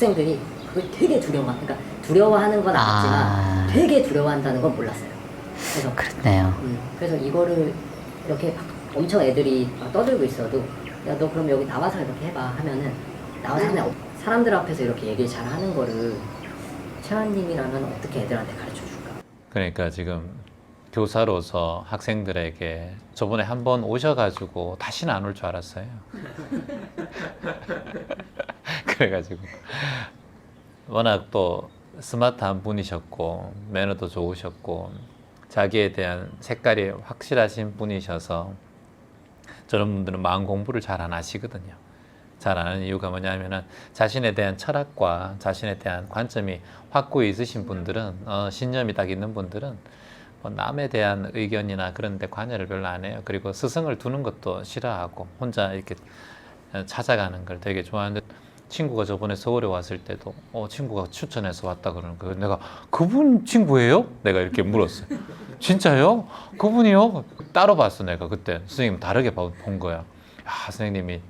학생들이 그걸 되게 그러니까 두려워하는 건 알았지만 되게 두려워한다는 건 몰랐어요. 그래서 그렇네요. 그래서 이거를 이렇게 막 엄청 애들이 막 떠들고 있어도 야 너 그럼 여기 나와서 이렇게 해봐 하면은 나와서 하면 사람들 앞에서 이렇게 얘기를 잘 하는 거를 채환님이라면 어떻게 애들한테 가르쳐 줄까? 그러니까 지금 교사로서 학생들에게 저번에 한번 오셔가지고 다시는 안 올 줄 알았어요. 그래가지고 워낙 또 스마트한 분이셨고 매너도 좋으셨고 자기에 대한 색깔이 확실하신 분이셔서 저런 분들은 마음 공부를 잘 안 하시거든요. 잘 안 하는 이유가 뭐냐면은 자신에 대한 철학과 자신에 대한 관점이 확고히 있으신 분들은 신념이 딱 있는 분들은 뭐 남에 대한 의견이나 그런 데 관여를 별로 안 해요. 그리고 스승을 두는 것도 싫어하고 혼자 이렇게 찾아가는 걸 되게 좋아하는데 친구가 저번에 서울에 왔을 때도 친구가 추천해서 왔다 그러는 거예요. 내가 그분 친구예요? 내가 이렇게 물었어요. 진짜요? 그분이요? 따로 봤어. 내가 그때 선생님 다르게 본 거야. 야, 선생님이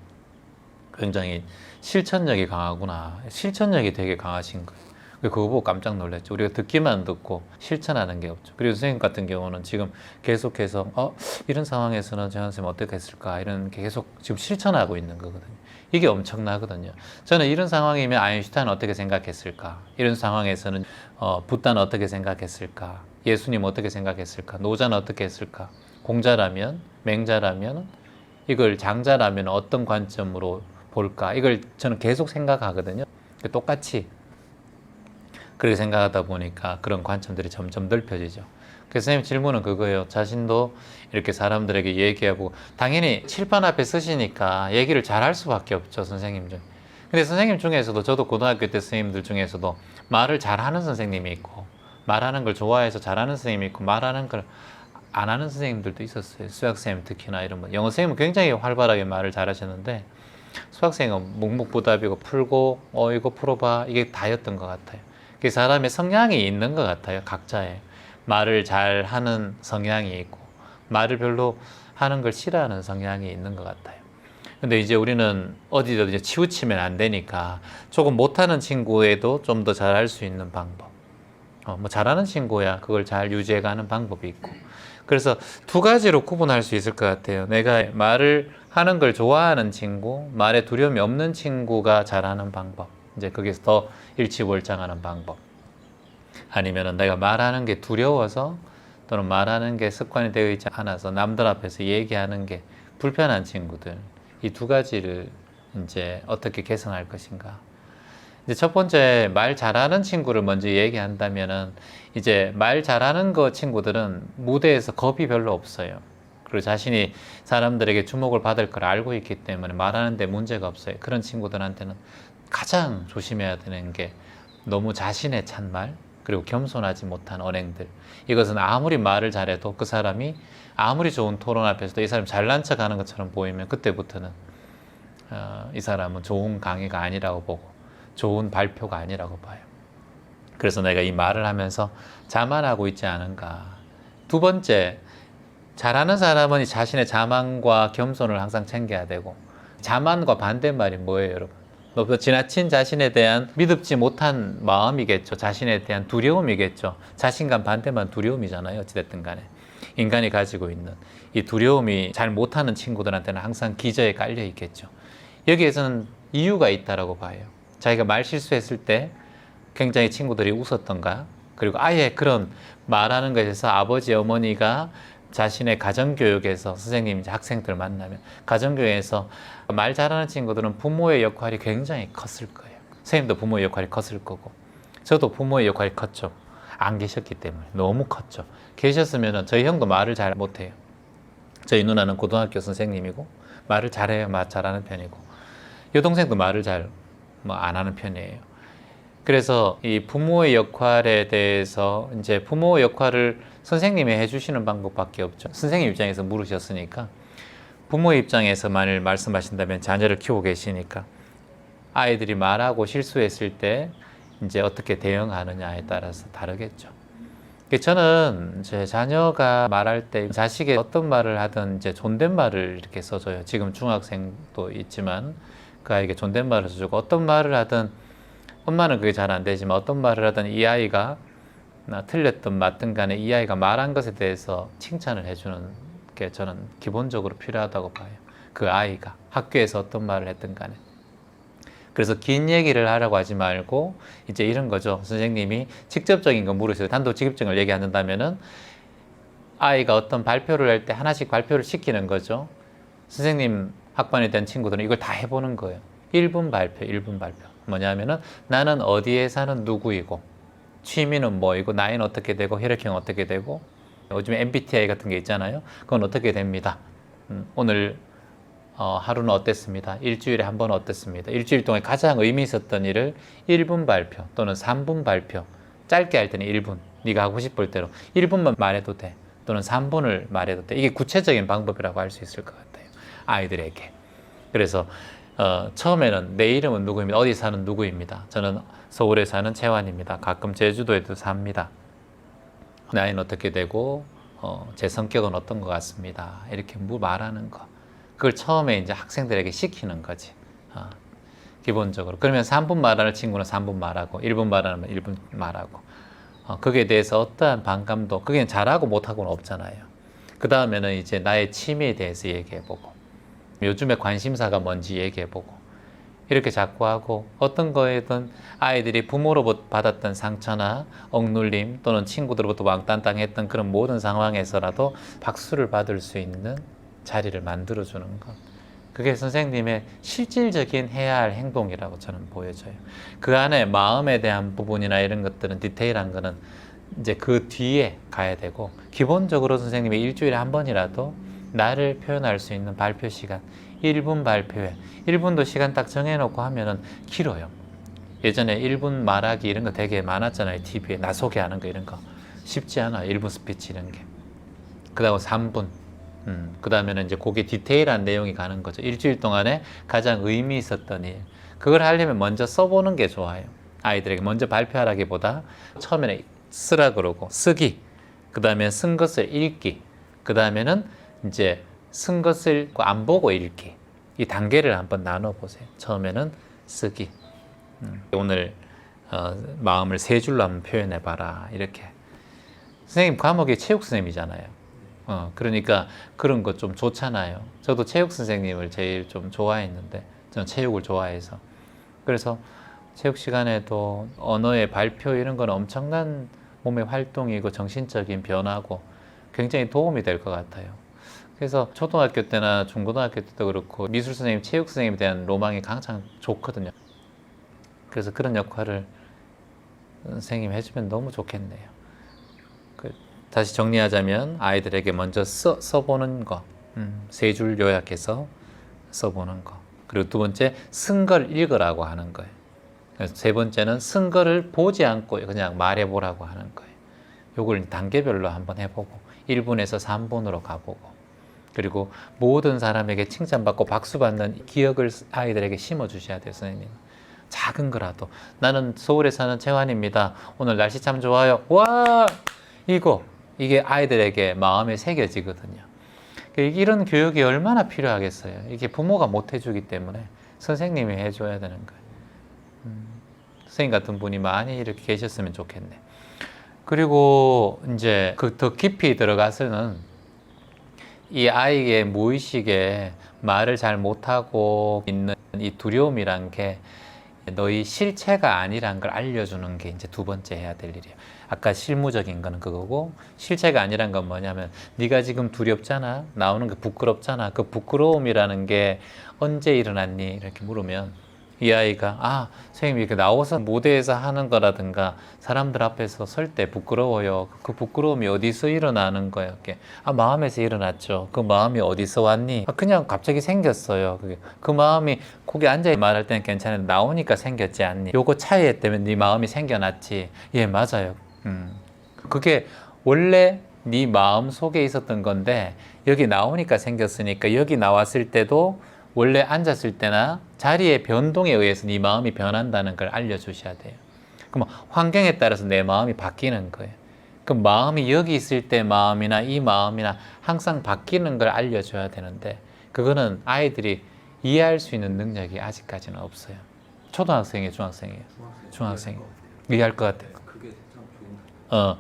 굉장히 실천력이 강하구나. 실천력이 되게 강하신 거예요. 그거 보고 깜짝 놀랐죠. 우리가 듣기만 듣고 실천하는 게 없죠. 그리고 선생님 같은 경우는 지금 계속해서 이런 상황에서는 재환 선생님 어떻게 했을까 이런 게 계속 지금 실천하고 있는 거거든요. 이게 엄청나거든요. 저는 이런 상황이면 아인슈타인은 어떻게 생각했을까? 이런 상황에서는 붓다는 어떻게 생각했을까? 예수님 어떻게 생각했을까? 노자는 어떻게 했을까? 공자라면, 맹자라면, 이걸 장자라면 어떤 관점으로 볼까? 이걸 저는 계속 생각하거든요. 똑같이 그렇게 생각하다 보니까 그런 관점들이 점점 넓혀지죠. 그래서 선생님 질문은 그거예요. 자신도 이렇게 사람들에게 얘기하고 당연히 칠판 앞에 쓰시니까 얘기를 잘 할 수밖에 없죠. 선생님 중. 근데 선생님 중에서도 저도 고등학교 때 선생님들 중에서도 말을 잘하는 선생님이 있고 말하는 걸 좋아해서 잘하는 선생님이 있고 말하는 걸 안 하는 선생님들도 있었어요. 수학 선생님 특히나 이런 분. 영어 선생님은 굉장히 활발하게 말을 잘하셨는데 수학 선생님은 묵묵부답이고 풀고 이거 풀어봐 이게 다였던 것 같아요. 그 사람의 성향이 있는 것 같아요. 각자의 말을 잘 하는 성향이 있고 말을 별로 하는 걸 싫어하는 성향이 있는 것 같아요. 근데 이제 우리는 어디든 치우치면 안 되니까 조금 못하는 친구에도 좀 더 잘할 수 있는 방법. 뭐 잘하는 친구야 그걸 잘 유지해가는 방법이 있고. 그래서 두 가지로 구분할 수 있을 것 같아요. 내가 말을 하는 걸 좋아하는 친구, 말에 두려움이 없는 친구가 잘하는 방법. 이제 거기서 더 일취월장하는 방법. 아니면은 내가 말하는 게 두려워서 또는 말하는 게 습관이 되어 있지 않아서 남들 앞에서 얘기하는 게 불편한 친구들. 이 두 가지를 이제 어떻게 개선할 것인가. 이제 첫 번째 말 잘하는 친구를 먼저 얘기한다면은 이제 말 잘하는 거 친구들은 무대에서 겁이 별로 없어요. 그리고 자신이 사람들에게 주목을 받을 걸 알고 있기 때문에 말하는데 문제가 없어요. 그런 친구들한테는 가장 조심해야 되는 게 너무 자신의 찬말 그리고 겸손하지 못한 언행들. 이것은 아무리 말을 잘해도 그 사람이 아무리 좋은 토론 앞에서도 이 사람이 잘난 척하는 것처럼 보이면 그때부터는 이 사람은 좋은 강의가 아니라고 보고 좋은 발표가 아니라고 봐요. 그래서 내가 이 말을 하면서 자만하고 있지 않은가. 두 번째, 잘하는 사람은 자신의 자만과 겸손을 항상 챙겨야 되고 자만과 반대말이 뭐예요, 여러분? 높여 지나친 자신에 대한 믿음지 못한 마음이겠죠. 자신에 대한 두려움이겠죠. 자신감 반대만 두려움이잖아요. 어찌됐든 간에. 인간이 가지고 있는 이 두려움이 잘 못하는 친구들한테는 항상 기저에 깔려 있겠죠. 여기에서는 이유가 있다라고 봐요. 자기가 말 실수했을 때 굉장히 친구들이 웃었던가, 그리고 아예 그런 말하는 것에 대해서 아버지, 어머니가 자신의 가정교육에서 선생님이 학생들 만나면 가정교육에서 말 잘하는 친구들은 부모의 역할이 굉장히 컸을 거예요. 선생님도 부모의 역할이 컸을 거고 저도 부모의 역할이 컸죠. 안 계셨기 때문에 너무 컸죠. 계셨으면 저희 형도 말을 잘 못해요. 저희 누나는 고등학교 선생님이고 말을 잘해요. 말 잘하는 편이고 여동생도 말을 잘 안 하는 편이에요. 그래서 이 부모의 역할에 대해서 이제 부모의 역할을 선생님이 해주시는 방법밖에 없죠. 선생님 입장에서 물으셨으니까 부모의 입장에서 만일 말씀하신다면 자녀를 키우고 계시니까 아이들이 말하고 실수했을 때 이제 어떻게 대응하느냐에 따라서 다르겠죠. 저는 제 자녀가 말할 때 자식이 어떤 말을 하든 이제 존댓말을 이렇게 써줘요. 지금 중학생도 있지만 그 아이에게 존댓말을 써주고 어떤 말을 하든 엄마는 그게 잘 안 되지만 어떤 말을 하든 이 아이가 틀렸든 맞든 간에 이 아이가 말한 것에 대해서 칭찬을 해주는 게 저는 기본적으로 필요하다고 봐요. 그 아이가 학교에서 어떤 말을 했든 간에. 그래서 긴 얘기를 하라고 하지 말고 이제 이런 거죠. 선생님이 직접적인 거 물으세요. 단도 직접적인 걸 얘기 안 한다면은 아이가 어떤 발표를 할 때 하나씩 발표를 시키는 거죠. 선생님 학반에 대한 친구들은 이걸 다 해보는 거예요. 1분 발표, 1분 발표. 뭐냐면은 나는 어디에 사는 누구이고 취미는 뭐이고 나이는 어떻게 되고 혈액형은 어떻게 되고 요즘에 MBTI 같은 게 있잖아요. 그건 어떻게 됩니다. 오늘 하루는 어땠습니다. 일주일에 한 번 어땠습니다. 일주일 동안 가장 의미 있었던 일을 1분 발표 또는 3분 발표. 짧게 할 때는 1분. 네가 하고 싶을 대로 1분만 말해도 돼. 또는 3분을 말해도 돼. 이게 구체적인 방법이라고 할 수 있을 것 같아요. 아이들에게. 그래서 처음에는 내 이름은 누구입니다. 어디 사는 누구입니다. 저는 서울에 사는 채환입니다. 가끔 제주도에도 삽니다. 나이는 어떻게 되고 제 성격은 어떤 것 같습니다. 이렇게 말하는 거. 그걸 처음에 이제 학생들에게 시키는 거지. 기본적으로. 그러면 3분 말하는 친구는 3분 말하고 1분 말하면 1분 말하고 거기에 대해서 어떠한 반감도 그게 잘하고 못하고는 없잖아요. 그 다음에는 이제 나의 취미에 대해서 얘기해보고 요즘에 관심사가 뭔지 얘기해보고 이렇게 자꾸 하고 어떤 거에든 아이들이 부모로부터 받았던 상처나 억눌림 또는 친구들로부터 왕딴땅했던 그런 모든 상황에서라도 박수를 받을 수 있는 자리를 만들어주는 것. 그게 선생님의 실질적인 해야 할 행동이라고 저는 보여져요. 그 안에 마음에 대한 부분이나 이런 것들은 디테일한 거는 이제 그 뒤에 가야 되고 기본적으로 선생님이 일주일에 한 번이라도 나를 표현할 수 있는 발표 시간 1분 발표회 1분도 시간 딱 정해놓고 하면은 길어요. 예전에 1분 말하기 이런 거 되게 많았잖아요. TV에 나 소개하는 거 이런 거 쉽지 않아. 1분 스피치 이런 게. 그 다음 3분 그 다음에는 이제 그게 디테일한 내용이 가는 거죠. 일주일 동안에 가장 의미 있었던 일. 그걸 하려면 먼저 써보는 게 좋아요. 아이들에게 먼저 발표하라기보다 처음에는 쓰라 그러고 쓰기. 그 다음에 쓴 것을 읽기. 그 다음에는 이제 쓴 것을 안 보고 읽기. 이 단계를 한번 나눠보세요. 처음에는 쓰기. 오늘 마음을 세 줄로 한번 표현해봐라. 이렇게. 선생님 과목이 체육 선생님이잖아요. 그러니까 그런 거 좀 좋잖아요. 저도 체육 선생님을 제일 좀 좋아했는데 저는 체육을 좋아해서 그래서 체육 시간에도 언어의 발표 이런 건 엄청난 몸의 활동이고 정신적인 변화고 굉장히 도움이 될 것 같아요. 그래서 초등학교 때나 중고등학교 때도 그렇고 미술 선생님, 체육 선생님에 대한 로망이 가장 좋거든요. 그래서 그런 역할을 선생님이 해주면 너무 좋겠네요. 다시 정리하자면 아이들에게 먼저 써보는 거, 세 줄 요약해서 써보는 거. 그리고 두 번째, 쓴 걸 읽으라고 하는 거예요. 그래서 세 번째는 쓴 거를 보지 않고 그냥 말해보라고 하는 거예요. 요걸 단계별로 한번 해보고 1분에서 3분으로 가보고 그리고 모든 사람에게 칭찬받고 박수받는 기억을 아이들에게 심어주셔야 돼요. 선생님. 작은 거라도 나는 서울에 사는 채환입니다. 오늘 날씨 참 좋아요. 와! 이게 아이들에게 마음에 새겨지거든요. 이런 교육이 얼마나 필요하겠어요. 이게 부모가 못 해주기 때문에 선생님이 해줘야 되는 거예요. 선생님 같은 분이 많이 이렇게 계셨으면 좋겠네. 그리고 이제 더 깊이 들어가서는 이 아이의 무의식에 말을 잘 못하고 있는 이 두려움이란 게 너희 실체가 아니란 걸 알려주는 게 이제 두 번째 해야 될 일이에요. 아까 실무적인 거는 그거고 실체가 아니란 건 뭐냐면 네가 지금 두렵잖아. 나오는 게 부끄럽잖아. 그 부끄러움이라는 게 언제 일어났니? 이렇게 물으면 이 아이가 선생님 이렇게 나와서 무대에서 하는 거라든가 사람들 앞에서 설 때 부끄러워요. 그 부끄러움이 어디서 일어나는 거예요? 이렇게 마음에서 일어났죠. 그 마음이 어디서 왔니? 그냥 갑자기 생겼어요. 그 마음이 거기 앉아 말할 때는 괜찮은데 나오니까 생겼지 않니? 요거 차이에 때문에 네 마음이 생겨났지. 예, 맞아요. 그게 원래 네 마음 속에 있었던 건데 여기 나오니까 생겼으니까 여기 나왔을 때도 원래 앉았을 때나 자리의 변동에 의해서 네 마음이 변한다는 걸 알려주셔야 돼요. 그럼 환경에 따라서 내 마음이 바뀌는 거예요. 그 마음이 여기 있을 때 마음이나 이 마음이나 항상 바뀌는 걸 알려줘야 되는데 그거는 아이들이 이해할 수 있는 능력이 아직까지는 없어요. 초등학생이에요, 중학생이에요? 중학생이에요. 이해할 것 같아요. 그게 참 좋은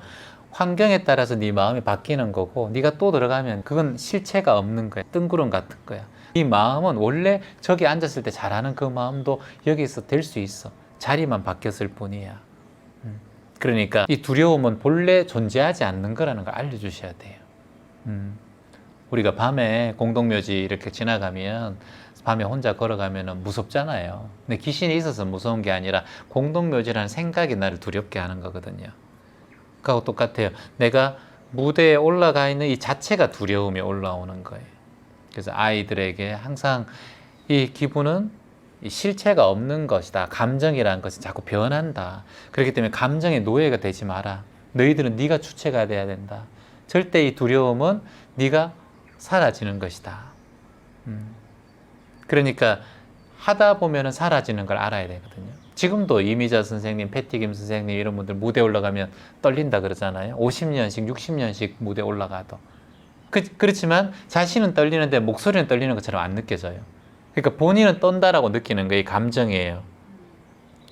환경에 따라서 네 마음이 바뀌는 거고 네가 또 들어가면 그건 실체가 없는 거야. 뜬구름 같은 거야. 이 마음은 원래 저기 앉았을 때 잘하는 그 마음도 여기서 될 수 있어. 자리만 바뀌었을 뿐이야. 그러니까 이 두려움은 본래 존재하지 않는 거라는 걸 알려주셔야 돼요. 우리가 밤에 공동묘지 이렇게 지나가면 밤에 혼자 걸어가면 무섭잖아요. 근데 귀신이 있어서 무서운 게 아니라 공동묘지라는 생각이 나를 두렵게 하는 거거든요. 그하고 똑같아요. 내가 무대에 올라가 있는 이 자체가 두려움이 올라오는 거예요. 그래서 아이들에게 항상 이 기분은 이 실체가 없는 것이다. 감정이라는 것은 자꾸 변한다. 그렇기 때문에 감정의 노예가 되지 마라. 너희들은 네가 주체가 돼야 된다. 절대 이 두려움은 네가 사라지는 것이다. 그러니까 하다 보면 사라지는 걸 알아야 되거든요. 지금도 이미자 선생님, 패티김 선생님 이런 분들 무대 올라가면 떨린다 그러잖아요. 50년씩, 60년씩 무대 올라가도. 그렇지만 자신은 떨리는데 목소리는 떨리는 것처럼 안 느껴져요. 그러니까 본인은 떤다라고 느끼는 게 이 감정이에요.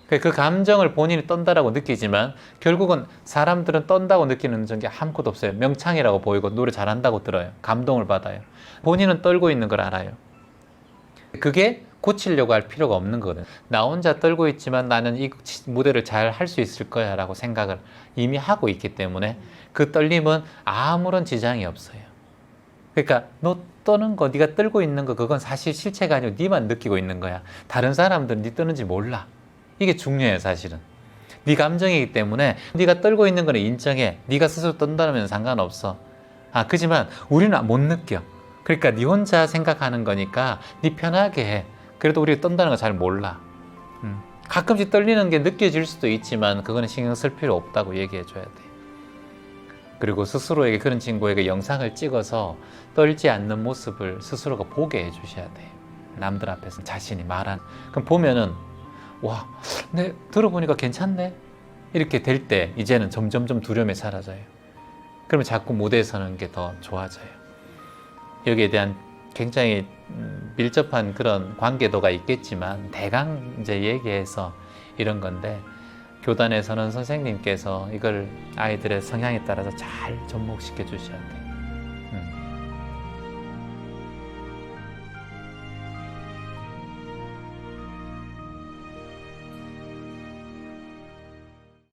그 감정을 본인이 떤다라고 느끼지만 결국은 사람들은 떤다고 느끼는 게 아무것도 없어요. 명창이라고 보이고 노래 잘한다고 들어요. 감동을 받아요. 본인은 떨고 있는 걸 알아요. 그게 고치려고 할 필요가 없는 거거든. 나 혼자 떨고 있지만 나는 이 무대를 잘 할 수 있을 거야 라고 생각을 이미 하고 있기 때문에 그 떨림은 아무런 지장이 없어요. 그러니까 너 떠는 거, 네가 떨고 있는 거 그건 사실 실체가 아니고 네만 느끼고 있는 거야. 다른 사람들은 네 떠는지 몰라. 이게 중요해요, 사실은. 네 감정이기 때문에 네가 떨고 있는 거는 인정해. 네가 스스로 떤다면 상관없어. 그지만 우리는 못 느껴. 그러니까 네 혼자 생각하는 거니까 네 편하게 해. 그래도 우리가 떤다는 거 잘 몰라. 가끔씩 떨리는 게 느껴질 수도 있지만 그거는 신경 쓸 필요 없다고 얘기해 줘야 돼. 그리고 스스로에게 그런 친구에게 영상을 찍어서 떨지 않는 모습을 스스로가 보게 해 주셔야 돼요. 남들 앞에서 자신이 말한. 그럼 보면은 와, 네, 들어보니까 괜찮네. 이렇게 될 때 이제는 점점점 두려움이 사라져요. 그러면 자꾸 무대에 서는 게 더 좋아져요. 여기에 대한 굉장히 밀접한 그런 관계도가 있겠지만 대강 이제 얘기해서 이런 건데 교단에서는 선생님께서 이걸 아이들의 성향에 따라서 잘 접목시켜 주셔야 돼요.